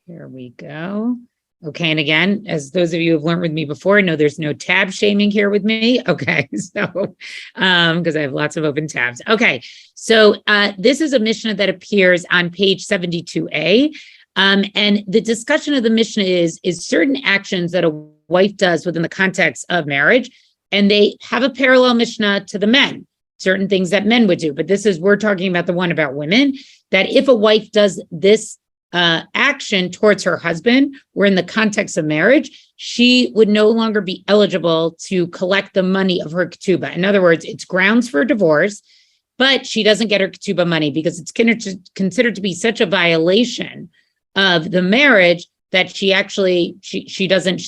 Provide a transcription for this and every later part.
Here we go. Okay, and again, as those of you who have learned with me before, know there's no tab shaming here with me. Okay, so because I have lots of open tabs. Okay, so this is a Mishnah that appears on page 72a. And the discussion of the Mishnah is certain actions that a wife does within the context of marriage, and they have a parallel Mishnah to the men, certain things that men would do. But we're talking about the one about women, that if a wife does this action towards her husband, or in the context of marriage, she would no longer be eligible to collect the money of her ketubah. In other words, it's grounds for divorce, but she doesn't get her ketubah money because it's considered to be such a violation of the marriage that she's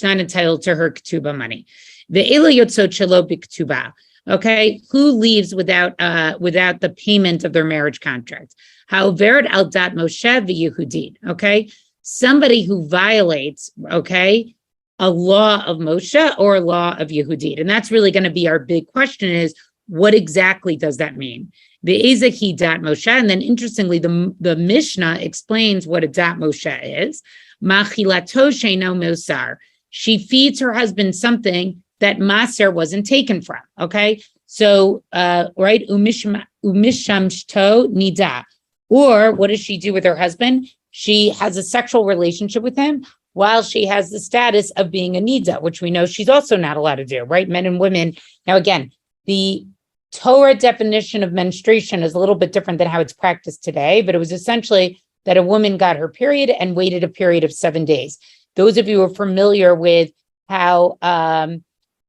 not entitled to her ketubah money. The ela yotzot shelo b'ketubah. Okay, who leaves without the payment of their marriage contract? Ha'overet al dat Moshe v'Yehudit. Okay, somebody who violates, okay, a law of Moshe or a law of Yehudit, and that's really going to be our big question: is what exactly does that mean? Ve'ezek dat Moshe, and then interestingly, the Mishnah explains what a dat Moshe is. Machilato sheino mosar. She feeds her husband something that maser wasn't taken from. Okay, so right, umishamshto nida. Or what does she do with her husband? She has a sexual relationship with him while she has the status of being a nida, which we know she's also not allowed to do, right? Men and women. Now, again, the Torah definition of menstruation is a little bit different than how it's practiced today, but it was essentially that a woman got her period and waited a period of 7 days. Those of you who are familiar with how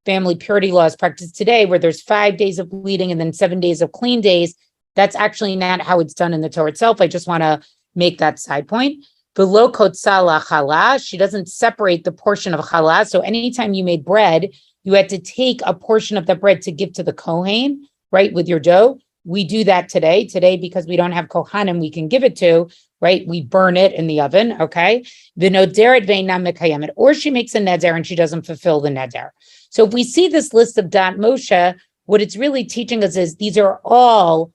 family purity law is practiced today, where there's 5 days of bleeding and then 7 days of clean days, that's actually not how it's done in the Torah itself. I just want to make that side point. Below kotzala chala, she doesn't separate the portion of chala. So anytime you made bread, you had to take a portion of the bread to give to the kohen, right, with your dough. We do that today. Today, because we don't have kohanim, we can give it to, right? We burn it in the oven, okay? The noderet ve'ina mekayemet, or she makes a neder and she doesn't fulfill the neder. So if we see this list of dat Moshe, what it's really teaching us is these are all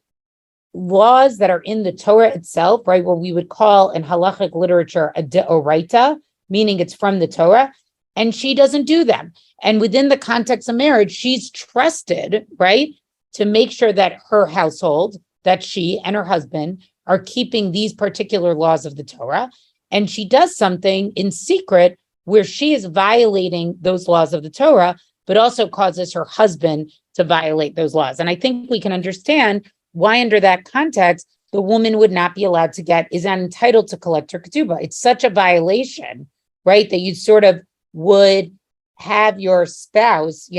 laws that are in the Torah itself, right? What we would call in halachic literature a deoraita, meaning it's from the Torah, and she doesn't do them. And within the context of marriage, she's trusted, right, to make sure that her household, that she and her husband are keeping these particular laws of the Torah. And she does something in secret where she is violating those laws of the Torah, but also causes her husband to violate those laws. And I think we can understand why under that context, the woman would not be allowed to is not entitled to collect her ketubah. It's such a violation, right, that you sort of would have your spouse,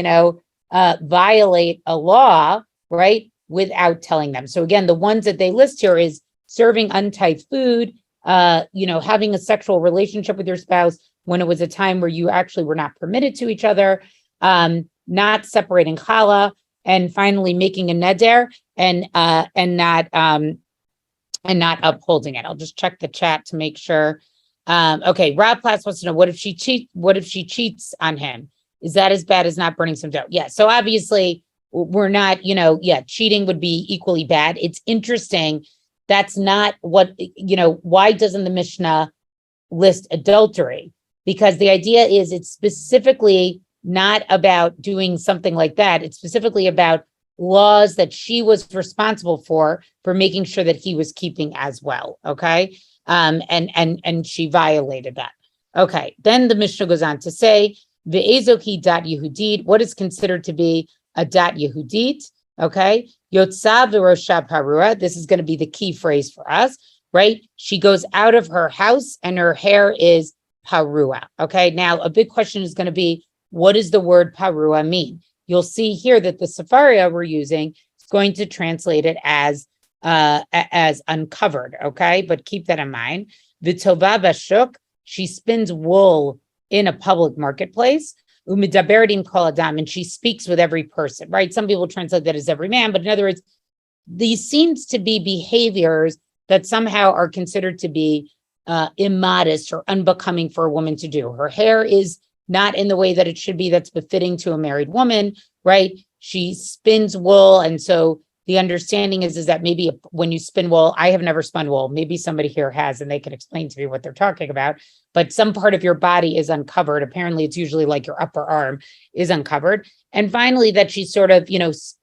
violate a law, right, without telling them. So again, the ones that they list here is serving untight food, having a sexual relationship with your spouse when it was a time where you actually were not permitted to each other, not separating challah, and finally making a neder and not upholding it. I'll just check the chat to make sure. Okay, Rob Plass wants to know, what if she cheats on him? Is that as bad as not burning some dough? Yeah. So obviously we're not, cheating would be equally bad. It's interesting. That's not what, why doesn't the Mishnah list adultery? Because the idea is it's specifically not about doing something like that. It's specifically about laws that she was responsible for making sure that he was keeping as well. Okay. And she violated that. Okay. Then the Mishnah goes on to say, Ve'ezoki dat Yehudit, what is considered to be a dat Yehudit? Okay. Yotza v'rosha parua. This is going to be the key phrase for us, right? She goes out of her house and her hair is parua. Okay. Now a big question is going to be, what does the word parua mean? You'll see here that the Sefaria we're using is going to translate it as uncovered, okay? But keep that in mind. V'tova bashuk, she spins wool in a public marketplace. Umidaberdim kol adam, and she speaks with every person, right? Some people translate that as every man, but in other words, these seems to be behaviors that somehow are considered to be immodest or unbecoming for a woman to do. Her hair is not in the way that it should be, that's befitting to a married woman, right? She spins wool, and so the understanding is that maybe when you spin wool, I have never spun wool. Maybe somebody here has, and they can explain to me what they're talking about. But some part of your body is uncovered. Apparently, it's usually like your upper arm is uncovered. And finally, that she sort of,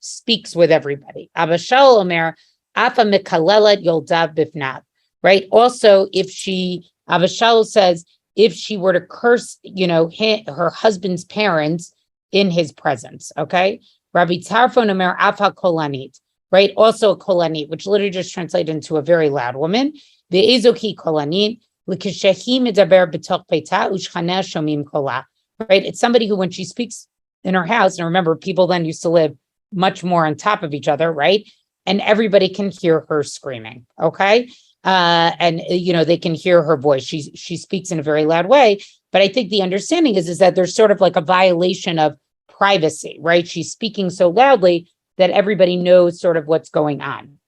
speaks with everybody. Abba Shaul Omer, Afa Mikalelet Yoldav Bifnav. Right. Also, Abba Shaul says, if she were to curse, her husband's parents in his presence. Okay. Rabbi Tarfon Omer Afa Kolanit. Right. Also a kolanit, which literally just translated into a very loud woman. The Ezoki kolanit, l'kishehi medaber b'toch beita u'shchaneh shomim kola. Right. It's somebody who, when she speaks in her house, and remember, people then used to live much more on top of each other, right? And everybody can hear her screaming. Okay. And they can hear her voice. She speaks in a very loud way. But I think the understanding is that there's sort of like a violation of privacy, right? She's speaking so loudly that everybody knows sort of what's going on.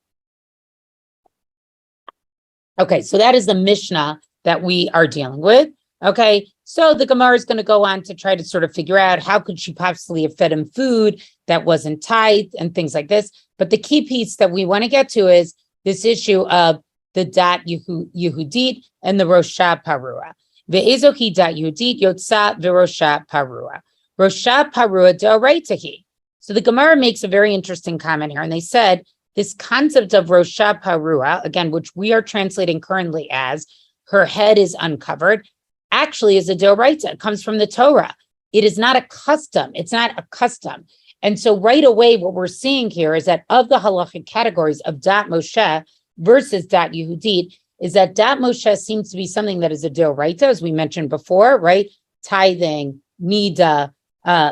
Okay, so that is the Mishnah that we are dealing with. Okay, so the Gemara is going to go on to try to sort of figure out how could she possibly have fed him food that wasn't tithed and things like this. But the key piece that we want to get to is this issue of the Dat Yehudit and the Rosha Parua. Ve'ezoki Dat Yehudit Yotza Ve'Rosha Parua. Rosha Parua D'Oraitahi. So the Gemara makes a very interesting comment here, and they said this concept of Rosha Parua, again, which we are translating currently as her head is uncovered, actually is a D'Oraita. It comes from the Torah. It is not a custom. It's not a custom. And so right away, what we're seeing here is that of the halachic categories of Dat Moshe versus Dat Yehudit, is that Dat Moshe seems to be something that is a D'Oraita, as we mentioned before, right? Tithing, Nida,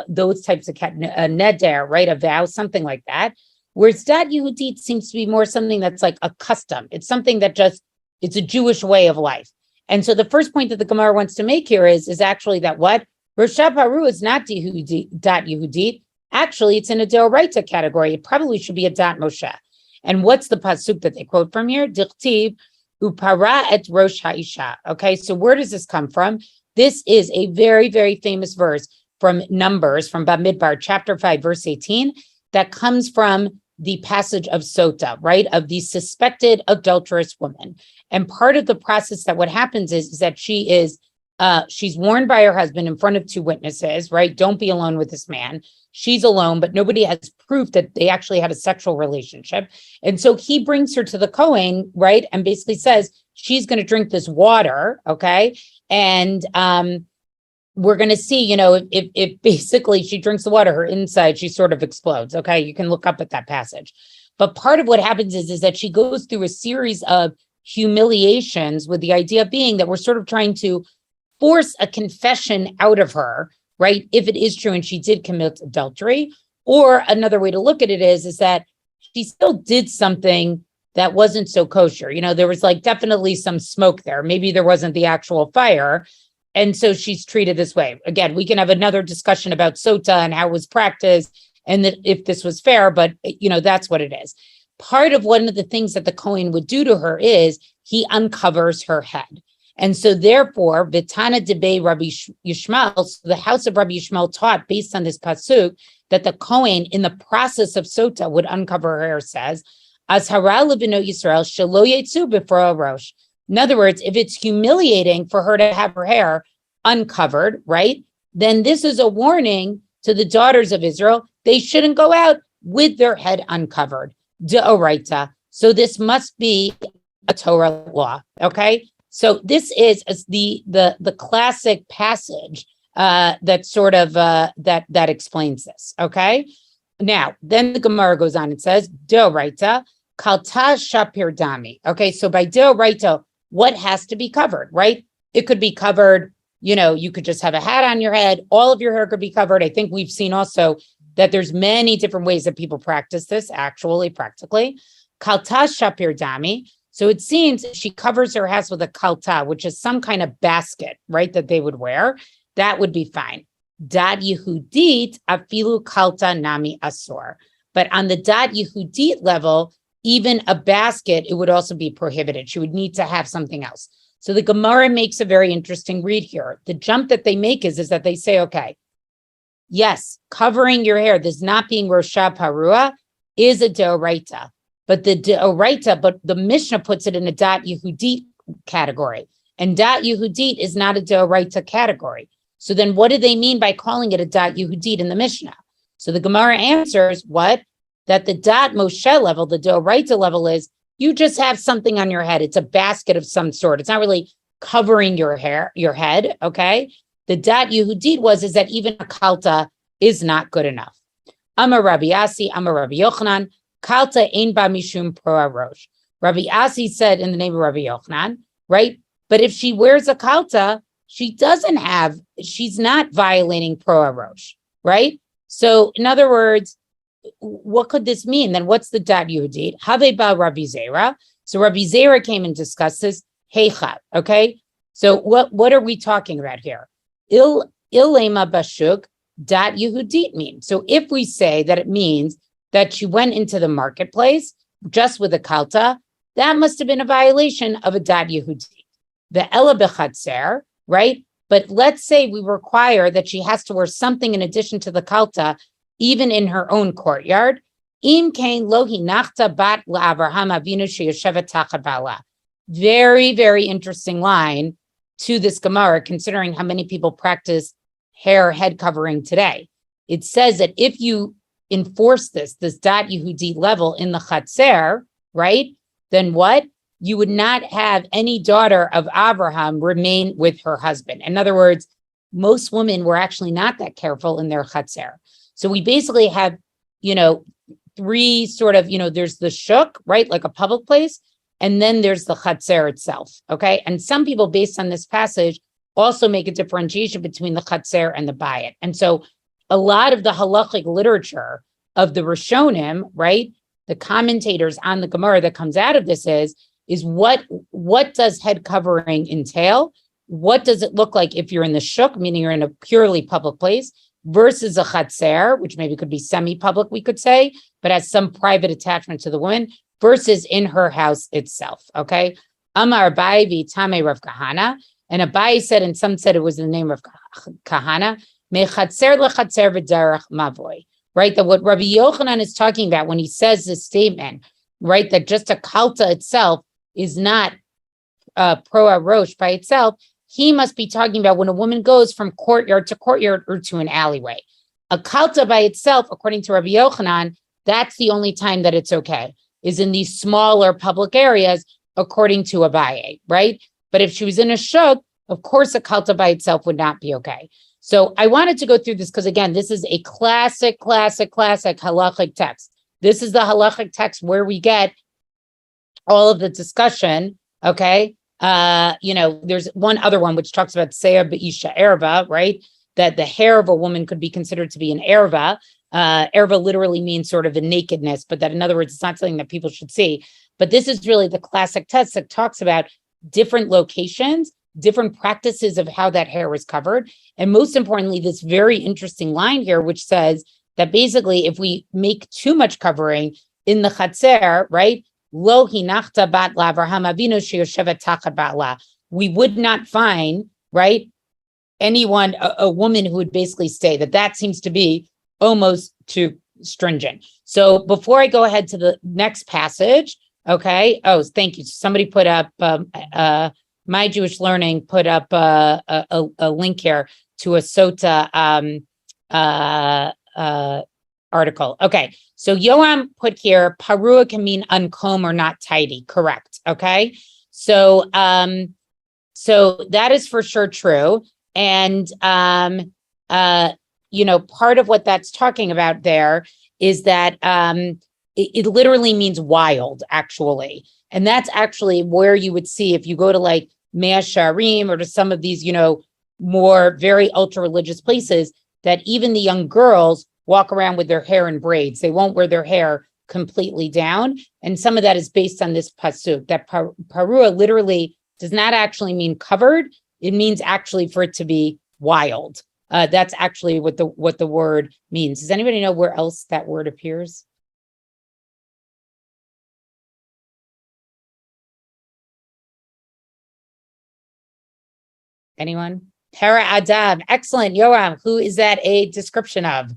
those types of neder, right? A vow, something like that. Whereas Dat Yehudit seems to be more something that's like a custom. It's something that it's a Jewish way of life. And so the first point that the Gemara wants to make here is actually that what? Rosha Paru is not Dat Yehudit. Actually, it's in a D'Oraita category. It probably should be a Dat Moshe. And what's the pasuk that they quote from here? Dichtiv upara et rosh ha'isha. Okay, so where does this come from? This is a very, very famous verse from Numbers, from Bamidbar, chapter 5, verse 18, that comes from the passage of Sota, right, of the suspected adulterous woman. And part of the process that what happens is that she's warned by her husband in front of two witnesses, right? Don't be alone with this man. She's alone, but nobody has proof that they actually had a sexual relationship. And so he brings her to the Kohen, right? And basically says, she's going to drink this water, okay? And we're going to see, if basically she drinks the water, her inside, she sort of explodes. Okay. You can look up at that passage. But part of what happens is that she goes through a series of humiliations with the idea being that we're sort of trying to force a confession out of her, right? If it is true and she did commit adultery. Or another way to look at it is that she still did something that wasn't so kosher. There was like definitely some smoke there. Maybe there wasn't the actual fire. And so she's treated this way. Again, we can have another discussion about Sota and how it was practiced and that if this was fair, but that's what it is. Part of one of the things that the Kohen would do to her is he uncovers her head. And so therefore, Vitana Debe Rabbi Yishmael, so the house of Rabbi Yishmael taught based on this pasuk that the Kohen in the process of Sota would uncover her hair, says, Azhara lebino Yisrael shelo yetzu b'fro rosh. In other words, if it's humiliating for her to have her hair uncovered, right, then this is a warning to the daughters of Israel. They shouldn't go out with their head uncovered. D'Oraita. So this must be a Torah law. Okay. So this is the classic passage that sort of that explains this. Okay. Now, then the Gemara goes on and says, D'Oraita, Kalta Shapir Dami. Okay, so by D'Oraita, what has to be covered, right? It could be covered, you could just have a hat on your head. All of your hair could be covered. I think we've seen also that there's many different ways that people practice this, actually, practically. Kalta Shapir Dami. So it seems she covers her house with a kalta, which is some kind of basket, right, that they would wear. That would be fine. Dat Yehudit afilu kalta nami asor. But on the Dat Yehudit level, even a basket, it would also be prohibited. She would need to have something else. So the Gemara makes a very interesting read here. The jump that they make is that they say, okay, yes, covering your hair, this not being Rosha Parua, is a deoraita, but the Mishnah puts it in a dat Yehudit category, and dat Yehudit is not a deoraita category. So then what do they mean by calling it a dat Yehudit in the Mishnah? So the Gemara answers what? That the dat Moshe level, the deoraita level, is you just have something on your head. It's a basket of some sort. It's not really covering your head, okay? The dat Yehudit is that even a kalta is not good enough. Amar Rabbi Asi, Amar Rabbi Yochanan, kalta ein ba mishum pro rosh. Rabbi Asi said in the name of Rabbi Yochanan, right? But if she wears a kalta, she's not violating pro rosh, right? So in other words, what could this mean? Then what's the dat Yehudit? Have ba Rabbi Zera. So Rabbi Zera came and discussed this. Heicha, okay? So what are we talking about here? Ilema bashuk dat Yehudit means. So if we say that it means that she went into the marketplace just with a kalta, that must have been a violation of a dat Yehudit. The ela bechatzer, right? But let's say we require that she has to wear something in addition to the kalta, even in her own courtyard. Im kain lo hinachta bat la'Avraham Avinu sheyoshevet tachat ba'ala. Very, very interesting line to this Gemara, considering how many people practice head covering today. It says that if you enforce this dat Yehudi level in the Chatzer, right, then what? You would not have any daughter of Abraham remain with her husband. In other words, most women were actually not that careful in their Chatzer. So we basically have, three sort of, there's the shuk, right, like a public place, and then there's the Chatzer itself, okay? And some people, based on this passage, also make a differentiation between the Chatzer and the Bayit. And so a lot of the halachic literature of the Rishonim, right, the commentators on the Gemara that comes out of this is what does head covering entail? What does it look like if you're in the shuk, meaning you're in a purely public place, versus a Chatzer, which maybe could be semi-public, we could say, but has some private attachment to the woman, versus in her house itself, okay? Amar Abai v'Tamei Rav Kahana, and Abai said, and some said it was in the name of Kahana, Mechatzer lechatzer v'derech mavoy, right? That what Rabbi Yochanan is talking about when he says this statement, right, that just a kalta itself is not pro arosh by itself, he must be talking about when a woman goes from courtyard to courtyard or to an alleyway. A kalta by itself, according to Rabbi Yochanan, that's the only time that it's okay, is in these smaller public areas, according to Abaye, right? But if she was in a shuk, of course, a kalta by itself would not be okay. So I wanted to go through this because, again, this is a classic halachic text. This is the halachic text where we get all of the discussion, okay? There's one other one which talks about seir be'isha erva, right? That the hair of a woman could be considered to be an erva. Erva literally means sort of a nakedness, but that, in other words, it's not something that people should see. But this is really the classic text that talks about different locations, different practices of how that hair is covered. And most importantly, this very interesting line here, which says that basically if we make too much covering in the Chatzer, right? Lo hinachta bat l'Avraham Avinu sheyoshevet tachat ba'ala. We would not find, right, anyone, a woman who would basically say that seems to be almost too stringent. So before I go ahead to the next passage, okay. Oh, thank you. Somebody put up, My Jewish Learning put up a link here to a Sota article. Okay. So Yoam put here, parua can mean uncomb or not tidy. Correct. Okay. So that is for sure true. And, part of what that's talking about there is that it literally means wild, actually. And that's actually where you would see if you go to like Mea Sharim or to some of these, more very ultra-religious places, that even the young girls walk around with their hair in braids. They won't wear their hair completely down. And some of that is based on this pasuk, that parua literally does not actually mean covered. It means actually for it to be wild. That's actually what the word means. Does anybody know where else that word appears? Anyone? Para Adam. Excellent. Yoram, who is that a description of?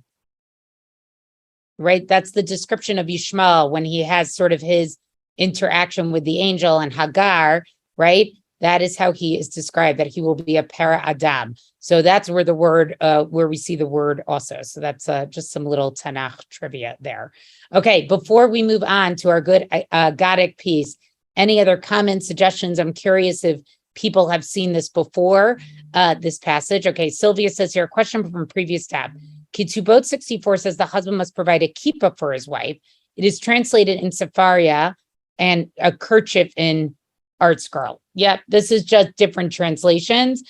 right? That's the description of Yishmael when he has sort of his interaction with the angel and Hagar, right? That is how he is described, that he will be a para Adam. So that's where the word, where we see the word also. So that's just some little Tanakh trivia there. Okay, before we move on to our good Godic piece, any other comments, suggestions? I'm curious if people have seen this before, this passage. Okay, Sylvia says here, a question from a previous tab. Ketubot 64 says the husband must provide a kippah for his wife. It is translated in Sepharia and a kerchief in Art Scroll. Yep, this is just different translations.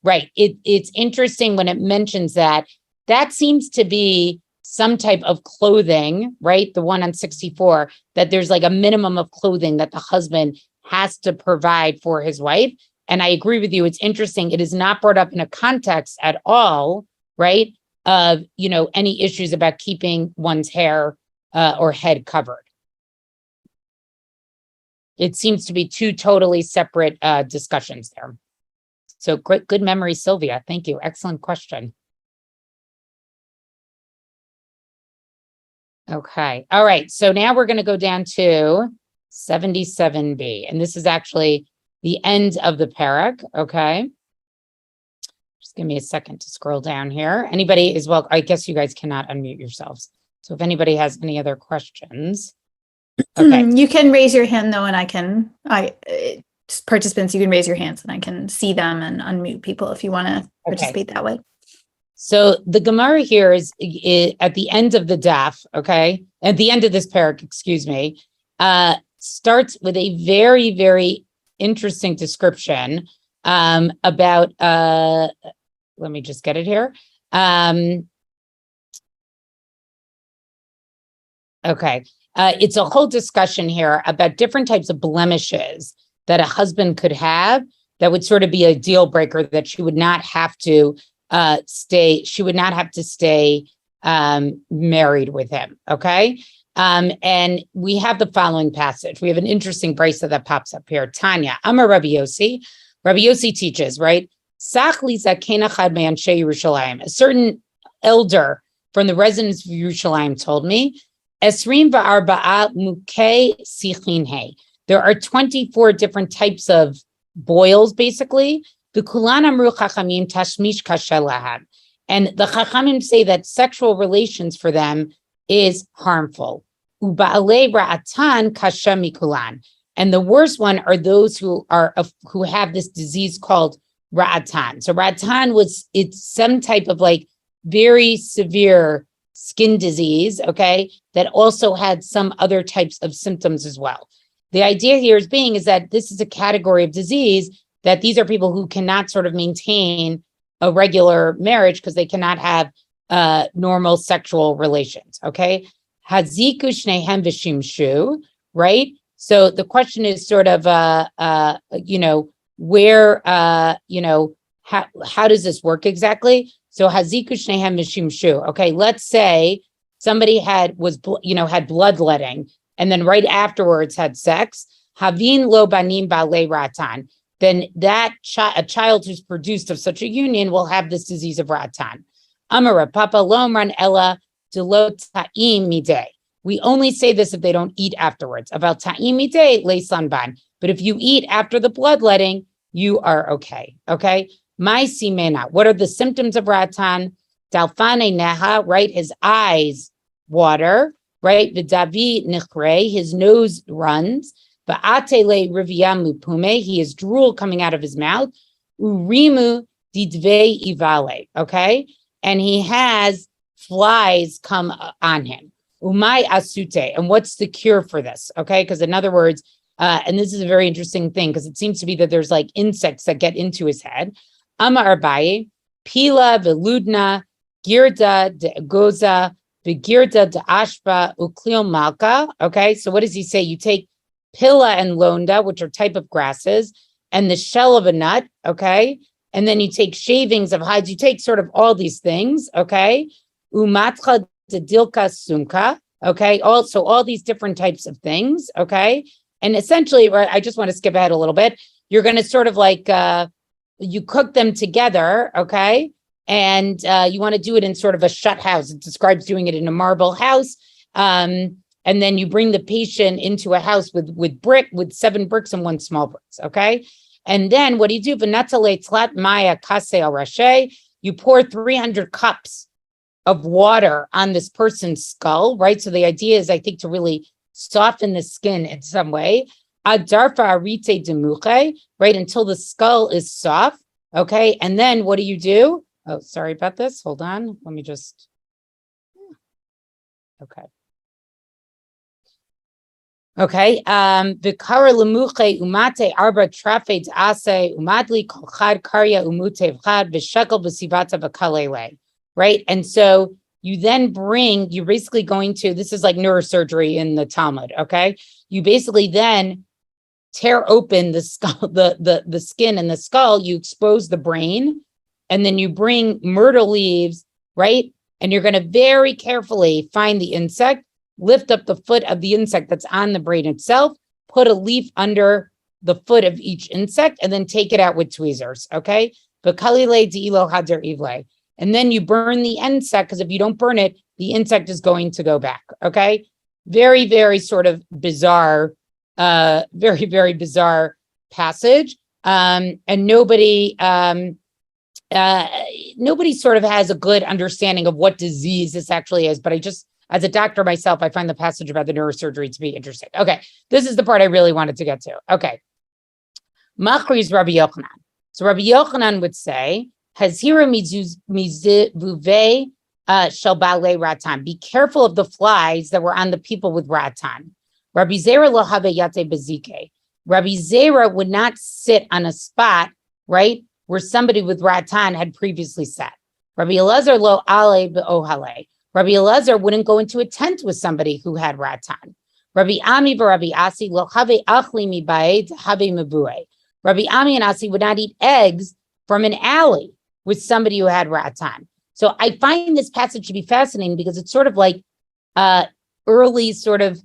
Right, it's interesting when it mentions that. That seems to be some type of clothing, right? The one on 64, that there's like a minimum of clothing that the husband has to provide for his wife. And I agree with you. It's interesting. It is not brought up in a context at all, right? Of, any issues about keeping one's hair or head covered. It seems to be two totally separate discussions there. So good memory, Sylvia. Thank you. Excellent question. Okay. All right. So now we're going to go down to 77b. And this is actually the end of the parak. Okay. Just give me a second to scroll down here. Anybody is welcome. I guess you guys cannot unmute yourselves. So if anybody has any other questions. Okay. You can raise your hand though, and participants, you can raise your hands and I can see them and unmute people if you want to participate that way. So the Gemara here is at the end of the daf, okay? At the end of this parak, excuse me, starts with a very, very interesting description about, let me just get it here. Okay. It's a whole discussion here about different types of blemishes that a husband could have that would sort of be a deal breaker, that she would not have to stay married with him. Okay. And we have the following passage. We have an interesting brisa that pops up here. Tanya, Amar Rabbi Yossi. Rabbi Yossi teaches, right? A certain elder from the residents of Yerushalayim told me, there are 24 different types of boils, basically. And the Chachamim say that sexual relations for them is harmful. And the worst one are those who have this disease called ra'atan. So ra'atan it's some type of like very severe skin disease, okay, that also had some other types of symptoms as well. The idea here is that this is a category of disease that these are people who cannot sort of maintain a regular marriage because they cannot have normal sexual relations, okay? Haziku shnehem v'shimshu, right? So the question is sort of, where, how does this work exactly? So haziku shnehem v'shimshu. Okay, let's say somebody had bloodletting and then right afterwards had sex. Havin lo banim ba'alei ratan. Then a child who's produced of such a union will have this disease of ratan. Amara papa lomran ella delo ta'im midei. We only say this if they don't eat afterwards. About ta'im midei leisan ban. But if you eat after the bloodletting, you are okay. Okay. My simena. What are the symptoms of ratan? Dalfane neha. Right. His eyes water. Right. V'davi nichre. His nose runs. Va'atele riviamu pume. He has drool coming out of his mouth. Urimu didve ivale. Okay. And he has flies come on him. Umay asute. And what's the cure for this? Okay. Because in other words, and this is a very interesting thing because it seems to be that there's like insects that get into his head. Ama arbaye, pila veludna, girda de goza, begirda de ashba, ukliom malka. Okay. So what does he say? You take pila and londa, which are type of grasses, and the shell of a nut. Okay. And then you take shavings of hides. You take sort of all these things. Okay. Umatra de dilka sumka. Okay. Also all these different types of things. Okay. And essentially, right, I just want to skip ahead a little bit. You're going to sort of like, you cook them together. Okay. And you want to do it in sort of a shut house. It describes doing it in a marble house. And then you bring the patient into a house with 7 bricks and 1 small bricks. Okay. And then what do you do? You pour 300 cups of water on this person's skull, right? So the idea is, I think, to really soften the skin in some way. Adarfa arite demuche, right? Until the skull is soft. Okay. And then what do? Oh, sorry about this. Hold on. Let me just. Okay. Okay. Vikara lemuche umate arba trafet ase umadli kolchad karya umute vchad vishekel b'sivata v'kalele. Right. And so you're basically going to, this is like neurosurgery in the Talmud. Okay. You basically then tear open the skull, the skin and the skull, you expose the brain, and then you bring myrtle leaves, right? And you're going to very carefully find the insect, lift up the foot of the insect that's on the brain itself, put a leaf under the foot of each insect, and then take it out with tweezers, okay? And then you burn the insect, because if you don't burn it, the insect is going to go back, okay? Very, very sort of bizarre, very, very bizarre passage. And nobody sort of has a good understanding of what disease this actually is. But as a doctor myself, I find the passage about the neurosurgery to be interesting. Okay, this is the part I really wanted to get to. Okay. Machri's Rabbi Yochanan. So Rabbi Yochanan would say, Hazira mizuve shel bale ratan. Be careful of the flies that were on the people with ratan. Rabbi Zera lo have yate bezike. Rabbi Zera would not sit on a spot, right, where somebody with ratan had previously sat. Rabbi Elazar lo ale be'ohale. Rabbi Elazar wouldn't go into a tent with somebody who had ratan. Rabbi Ami v'Rabbi Asi lo have achli mi ba'ed have mebue. Rabbi Ami and Asi would not eat eggs from an alley with somebody who had ratan. So I find this passage to be fascinating because it's sort of like early sort of,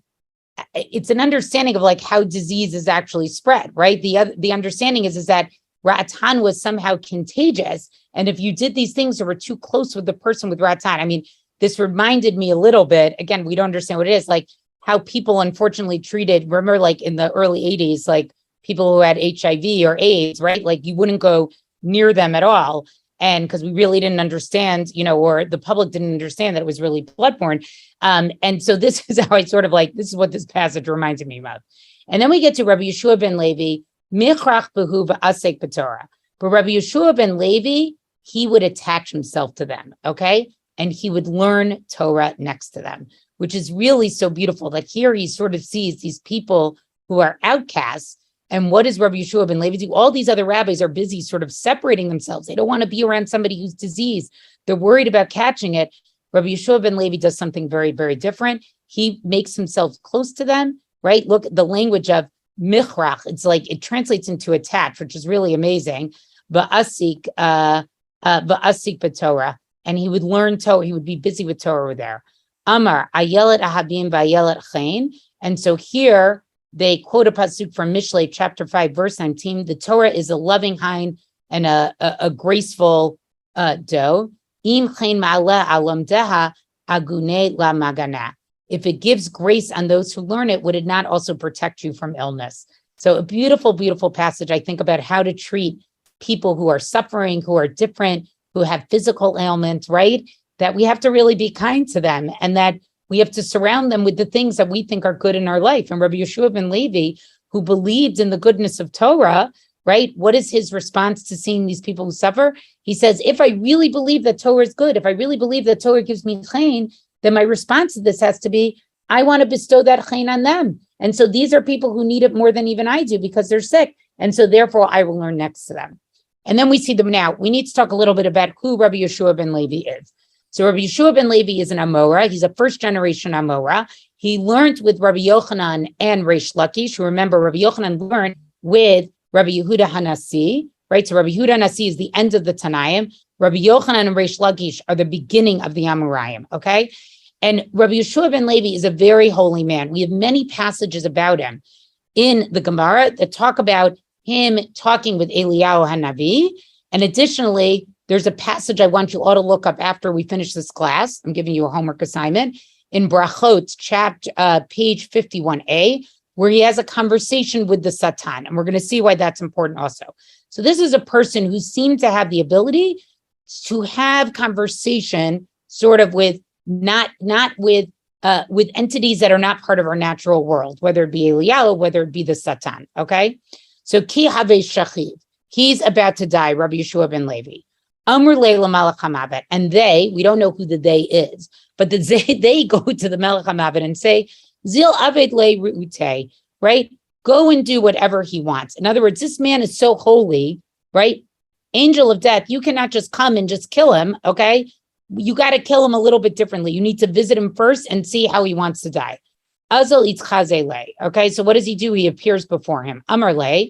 it's an understanding of like how disease is actually spread, right? The understanding is that ratan was somehow contagious. And if you did these things or were too close with the person with ratan, I mean, this reminded me a little bit, again, we don't understand what it is, like how people unfortunately treated, remember like in the early 80s, like people who had HIV or AIDS, right? Like you wouldn't go near them at all. And because we really didn't understand, or the public didn't understand that it was really bloodborne. And so this is how I sort of like, this is what this passage reminded me of. And then we get to Rabbi Yeshua ben Levi, Michrach behu v'asek b'Torah. But Rabbi Yeshua ben Levi, he would attach himself to them, okay? And he would learn Torah next to them, which is really so beautiful that here he sort of sees these people who are outcasts. And what does Rabbi Yeshua ben Levi do? All these other rabbis are busy sort of separating themselves. They don't want to be around somebody who's diseased. They're worried about catching it. Rabbi Yeshua ben Levi does something very, very different. He makes himself close to them, right? Look at the language of michrach. It's like, it translates into attach, which is really amazing. Ba'asik b'Torah. And he would learn Torah. He would be busy with Torah over there. Amar, ayelet ahabim v'ayelet chayin. And so here, they quote a pasuk from Mishlei, chapter 5, verse 19. The Torah is a loving hind and a graceful doe. Im chen ma'aleh alamdeha agune la magana. If it gives grace on those who learn it, would it not also protect you from illness? So a beautiful, beautiful passage. I think about how to treat people who are suffering, who are different, who have physical ailments, right? That we have to really be kind to them, and that we have to surround them with the things that we think are good in our life. And Rabbi Yeshua ben Levi, who believed in the goodness of Torah, right? What is his response to seeing these people who suffer? He says, if I really believe that Torah is good, if I really believe that Torah gives me chayin, then my response to this has to be, I want to bestow that chayin on them. And so these are people who need it more than even I do because they're sick. And so therefore I will learn next to them. And then we see them now. We need to talk a little bit about who Rabbi Yeshua ben Levi is. So Rabbi Yeshua ben Levi is an Amora. He's a first generation Amora. He learned with Rabbi Yochanan and Reish Lakish. Remember, Rabbi Yochanan learned with Rabbi Yehuda Hanasi, right? So Rabbi Yehuda Hanasi is the end of the Tanaim. Rabbi Yochanan and Reish Lakish are the beginning of the Amoraim, okay? And Rabbi Yeshua ben Levi is a very holy man. We have many passages about him in the Gemara that talk about him talking with Eliyahu Hanavi. And additionally, there's a passage I want you all to look up after we finish this class. I'm giving you a homework assignment in Brachot, page 51a, where he has a conversation with the Satan. And we're going to see why that's important also. So this is a person who seemed to have the ability to have conversation sort of with not with entities that are not part of our natural world, whether it be Eliyahu, whether it be the Satan. Okay. So Ki Have Shachiv, he's about to die, Rabbi Yeshua ben Levi. Amr Leila Malach HaMavet, and we don't know who the they is, but they go to the Melech HaMavet and say, Zil Aved Le Re'ute, right? Go and do whatever he wants. In other words, this man is so holy, right? Angel of death, you cannot just come and just kill him, okay? You got to kill him a little bit differently. You need to visit him first and see how he wants to die. Azal Itzchaze Le, okay? So what does he do? He appears before him. Amar Le,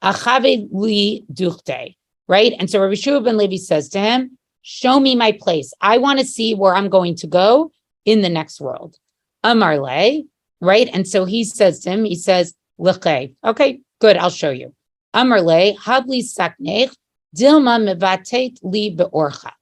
Achave Li Duchte. Right? And so Rabbi Yeshua ben Levi says to him, show me my place. I want to see where I'm going to go in the next world. Amar le, right? And so he says to him, he says, L'chei. Okay, good, I'll show you. Amar le, habli saknech, dilma mevatet li beorcha.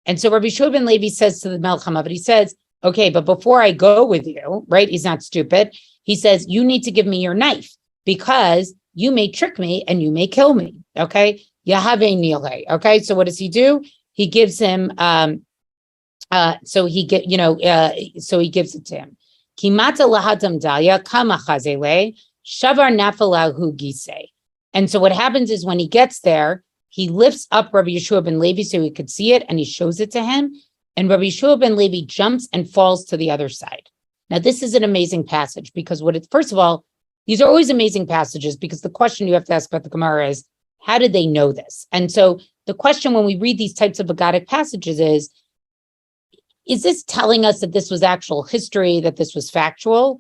And so Rabbi Yeshua ben Levi says to the Melech HaMavet, he says, okay, but before I go with you, right? He's not stupid. He says, you need to give me your knife because you may trick me and you may kill me. Okay. Yahave Nile. Okay, so what does he do? He gives him so he gives it to him. Kimata lahadam dalia kama chazele shavar nafalahu gise. And so what happens is when he gets there, he lifts up Rabbi Yeshua ben Levi so he could see it, and he shows it to him. And Rabbi Yeshua ben Levi jumps and falls to the other side. Now, this is an amazing passage because first of all, these are always amazing passages because the question you have to ask about the Gemara is, how did they know this? And so the question when we read these types of Agadic passages is this telling us that this was actual history, that this was factual?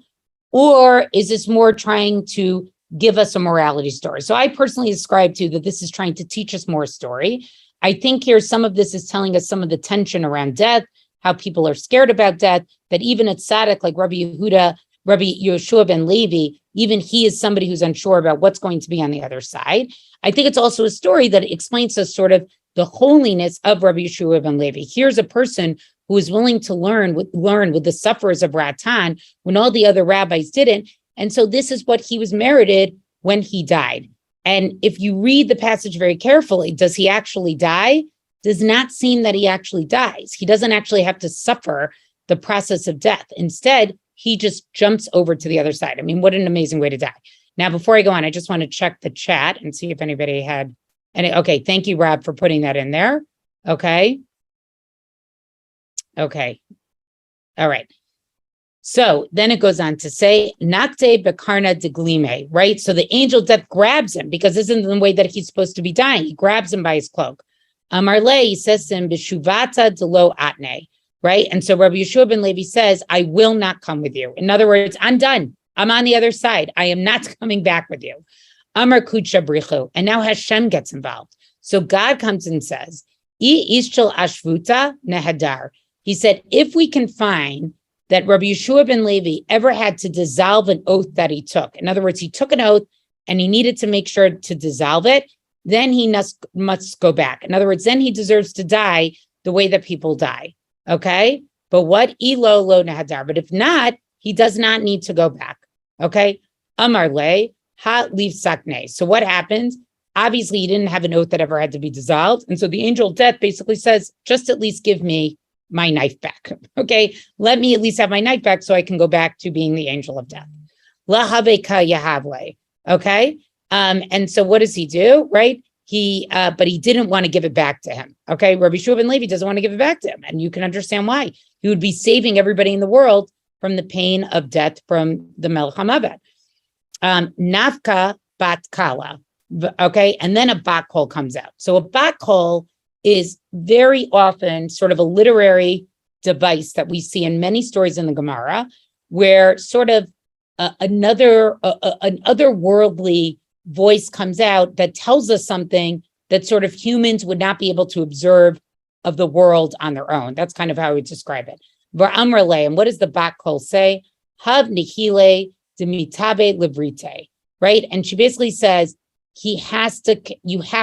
Or is this more trying to give us a morality story? So I personally ascribe to that this is trying to teach us more story. I think here some of this is telling us some of the tension around death, how people are scared about death, that even a tzaddik like Rabbi Yeshua ben Levi, even he is somebody who's unsure about what's going to be on the other side. I think it's also a story that explains us sort of the holiness of Rabbi Yeshua ben Levi. Here's a person who is willing to learn with the sufferers of Ratan when all the other rabbis didn't. And so this is what he was merited when he died. And if you read the passage very carefully, does he actually die? Does not seem that he actually dies. He doesn't actually have to suffer the process of death. Instead, he just jumps over to the other side. I mean, what an amazing way to die. Now, before I go on, I just want to check the chat and see if anybody had any. Okay, thank you, Rob, for putting that in there. Okay. All right. So then it goes on to say, Nakte bekarna deglime, right? So the angel death grabs him because this isn't the way that he's supposed to be dying. He grabs him by his cloak. Amarle, he says to him, Beshuvata delo atne. Right. And so Rabbi Yeshua ben Levi says, I will not come with you. In other words, I'm done. I'm on the other side. I am not coming back with you. Amar kucha brichu. And now Hashem gets involved. So God comes and says, I ischel ashvuta nehadar. He said, if we can find that Rabbi Yeshua ben Levi ever had to dissolve an oath that he took, in other words, he took an oath and he needed to make sure to dissolve it, then he must go back. In other words, then he deserves to die the way that people die. Okay, but what ilo lo nahadar? But if not, he does not need to go back. Okay, amar le ha leave sakne. So what happens? Obviously, he didn't have an oath that ever had to be dissolved, and so the angel of death basically says, just at least give me my knife back. Okay, let me at least have my knife back so I can go back to being the angel of death. La haveka yahavle. Okay, and so what does he do? Right. But he didn't want to give it back to him. Okay, Rabbi Yeshua ben Levi doesn't want to give it back to him, and you can understand why. He would be saving everybody in the world from the pain of death from the Melech HaMavet. Nafka bat kala. Okay, and then a bat kol comes out. So a bat kol is very often sort of a literary device that we see in many stories in the Gemara, where sort of another otherworldly voice comes out that tells us something that sort of humans would not be able to observe of the world on their own. That's kind of how I would describe it. V'amrele, and what does the bat kol say? Hav nihile demitabe livrite, right? And she basically says you have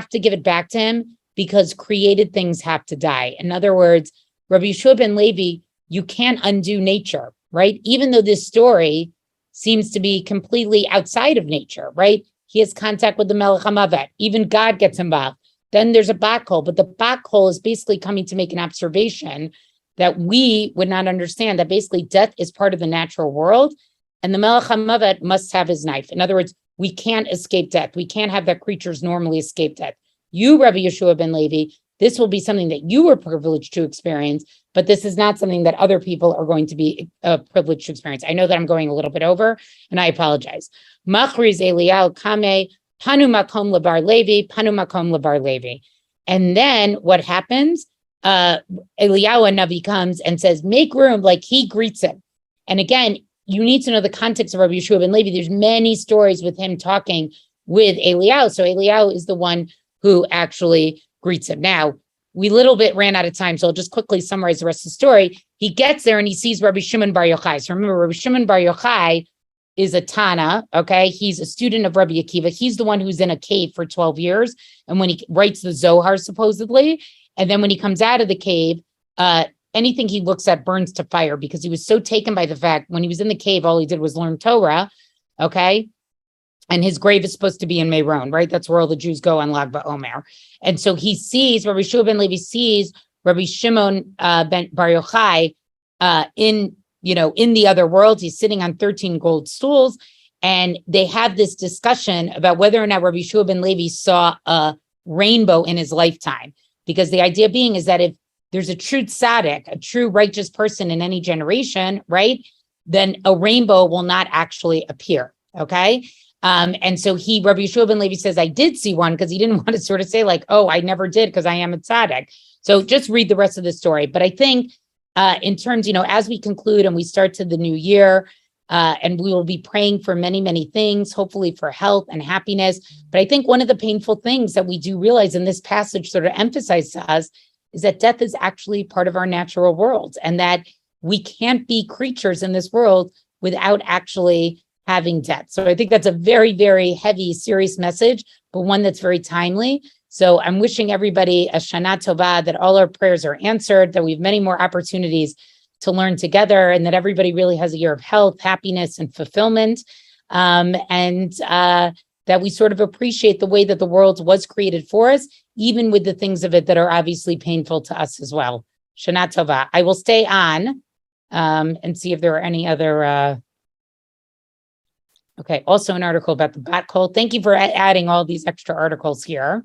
to give it back to him because created things have to die. In other words, Rabbi Yeshua ben Levi, you can't undo nature, right? Even though this story seems to be completely outside of nature, right? He has contact with the Melech HaMavet. Even God gets involved. Then there's a black hole, but the black hole is basically coming to make an observation that we would not understand, that basically death is part of the natural world, and the Melech HaMavet must have his knife. In other words, we can't escape death. We can't have that creatures normally escape death. You, Rabbi Yeshua ben Levi, this will be something that you were privileged to experience, but this is not something that other people are going to be privileged to experience. I know that I'm going a little bit over, and I apologize. Machriz Eliyahu Kame, Panu Makom Lebar Levi, Panu Makom Lebar Levi. And then what happens? Eliyahu Navi comes and says, make room, like he greets him. And again, you need to know the context of Rabbi Yeshua ben Levi. There's many stories with him talking with Eliyahu. So Eliyahu is the one who actually greets him. Now, we little bit ran out of time, so I'll just quickly summarize the rest of the story. He gets there and he sees Rabbi Shimon Bar Yochai. So remember, Rabbi Shimon Bar Yochai is a Tana, okay? He's a student of Rabbi Akiva. He's the one who's in a cave for 12 years. And when he writes the Zohar, supposedly, and then when he comes out of the cave, anything he looks at burns to fire, because he was so taken by the fact when he was in the cave, all he did was learn Torah, okay? And his grave is supposed to be in Meron, right? That's where all the Jews go on Lag BaOmer. And so he sees, Rabbi Yeshua ben Levi sees Rabbi Shimon ben Bar Yochai in the other world. He's sitting on 13 gold stools, and they have this discussion about whether or not Rabbi Yeshua ben Levi saw a rainbow in his lifetime. Because the idea being is that if there's a true tzaddik, a true righteous person in any generation, right, then a rainbow will not actually appear, okay? And so Rabbi Yeshua ben Levi says, I did see one, because he didn't want to sort of say like, oh, I never did because I am a tzaddik. So just read the rest of the story. But I think in terms, as we conclude and we start to the new year, and we will be praying for many, many things, hopefully for health and happiness. But I think one of the painful things that we do realize in this passage sort of emphasizes to us is that death is actually part of our natural world, and that we can't be creatures in this world without actually having death. So I think that's a very, very heavy, serious message, but one that's very timely. So I'm wishing everybody a Shana Tova, that all our prayers are answered, that we have many more opportunities to learn together, and that everybody really has a year of health, happiness, and fulfillment. And that we sort of appreciate the way that the world was created for us, even with the things of it that are obviously painful to us as well. Shana Tova. I will stay on and see if there are any other... Okay, also an article about the bat cold. Thank you for adding all these extra articles here.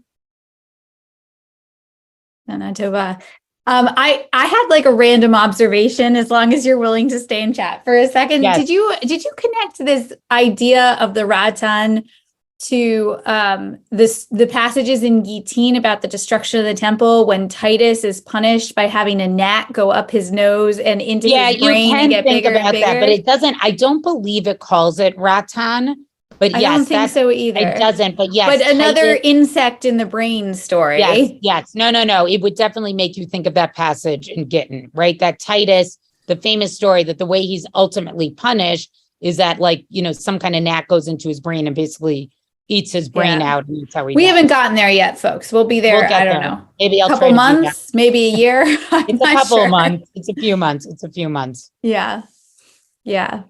Shana Tova. I had like a random observation, as long as you're willing to stay in chat for a second. Yes. Did you connect this idea of the Ratan to the passages in Gittin about the destruction of the temple, when Titus is punished by having a gnat go up his nose and into his brain and get bigger and bigger? That, but it doesn't. I don't believe it calls it Ratan. But I yes, don't think so either. It doesn't. But yes, but another insect in the brain story. Yes. No. It would definitely make you think of that passage in Gittin, right? That Titus, the famous story that the way he's ultimately punished is that, like, some kind of gnat goes into his brain and basically eats his brain out. And that's how we haven't gotten there yet, folks. We'll be there. I don't know. Maybe I'll couple months, maybe a year. It's a couple of months. It's a few months. Yeah.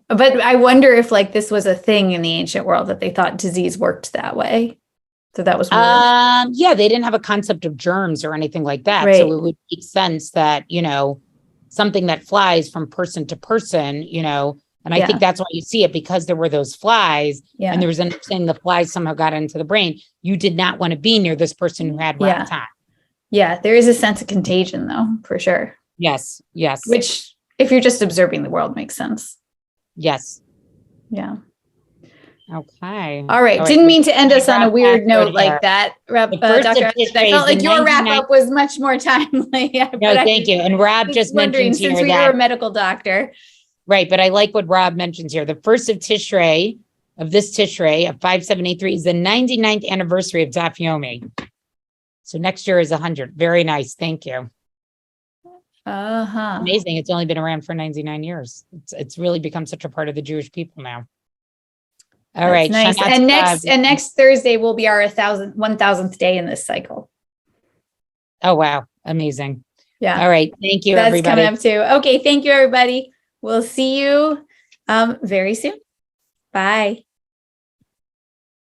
But I wonder if like this was a thing in the ancient world, that they thought disease worked that way. So that was weird. They didn't have a concept of germs or anything like that. Right. So it would make sense that, something that flies from person to person, and I think that's why you see it, because there were those flies and there was an understanding the flies somehow got into the brain. You did not want to be near this person who had Ratan. Yeah, there is a sense of contagion though, for sure. Yes. Which, if you're just observing the world, makes sense. Yes. Yeah. Okay. All right. Didn't mean to end us on a weird note like that, Dr. I felt like your wrap up was much more timely. No, thank you. And Rob just mentioned here since you're a medical doctor. Right. But I like what Rob mentions here. The first of Tishrei, of 5783, is the 99th anniversary of Daf Yomi. So next year is 100. Very nice. Thank you. Amazing. It's only been around for 99 years. It's really become such a part of the Jewish people now. All right. Nice. And next Thursday will be our 1000th day in this cycle. Oh, wow. Amazing. Yeah. All right. Thank you, That's everybody. coming up too. Okay. Thank you, everybody. We'll see you very soon. Bye.